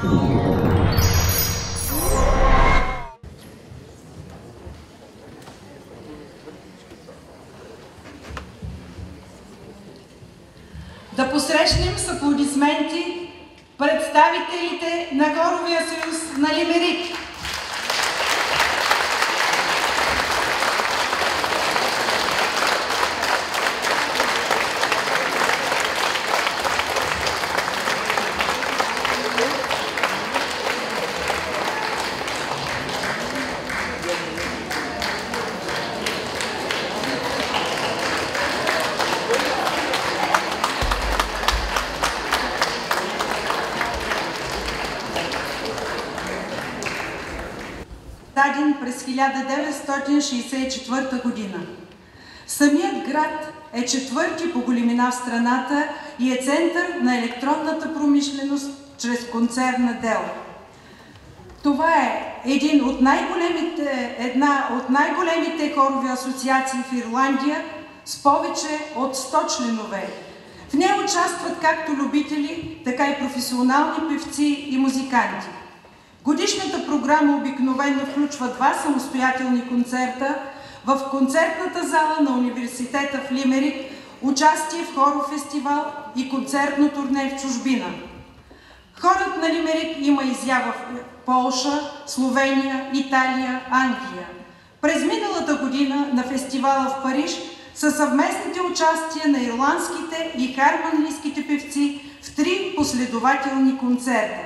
Да посрещнем с аплодисменти представителите на Хоровия съюз на Лимерик. Даден през 1964 година. Самият град е четвърти по големина в страната и е център на електронната промишленост чрез концерна Dell. Това е една от най-големите хорови асоциации в Ирландия с повече от 100 членове. В нея участват както любители, така и професионални певци и музиканти. Годишната програма обикновено включва 2 самостоятелни концерта в концертната зала на университета в Лимерик, участие в хоров фестивал и концертно турне в чужбина. Хорът на Лимерик има изява в Полша, Словения, Италия, Англия. През миналата година на фестивала в Париж са съвместните участия на ирландските и хармонийските певци в 3 последователни концерта.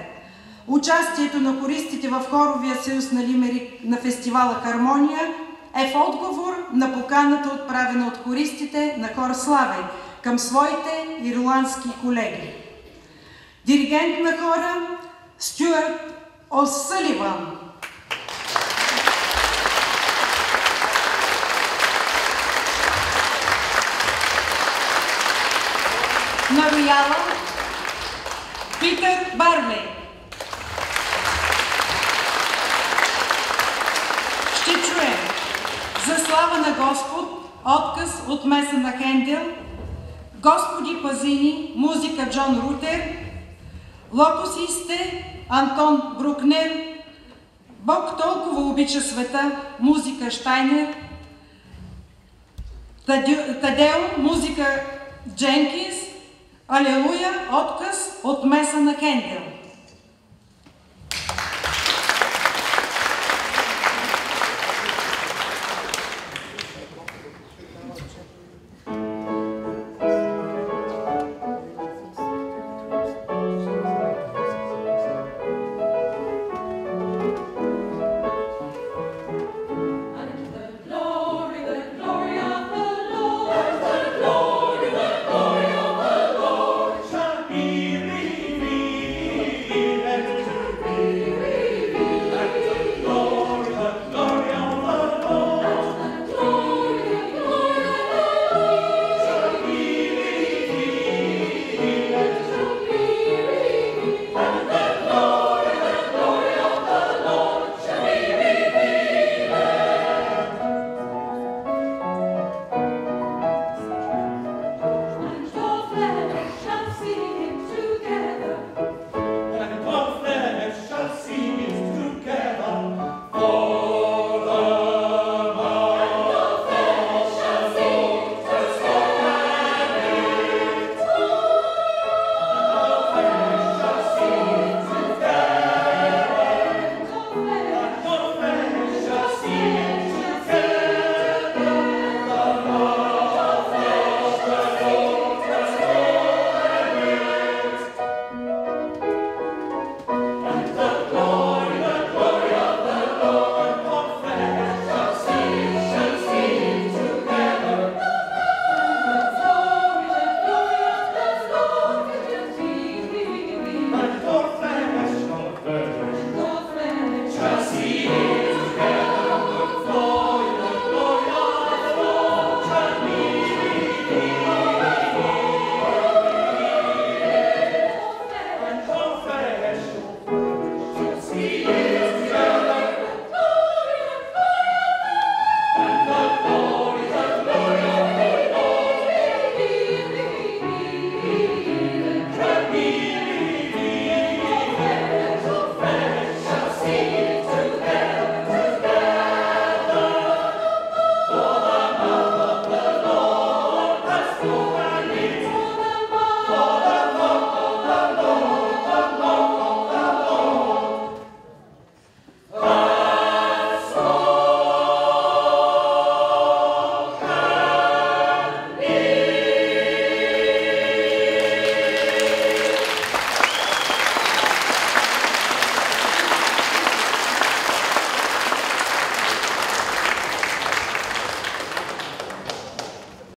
Участието на хористите в Хоровия съюз на Лимерик на фестивала Хармония е в отговор на поканата, отправена от хористите на хор Славей към своите ирландски колеги. Диригент на хора Стюарт О'Съливан. На рояла Питър Барлей. Ще чуем За слава на Господ, отказ от меса на Хендел, Господи пазини, музика Джон Рутер, Лотосисте, Антон Брукнер, Бог толкова обича света, музика Штайнер, Тадео, музика Дженкинс, Алелуя, отказ от меса на Хендел.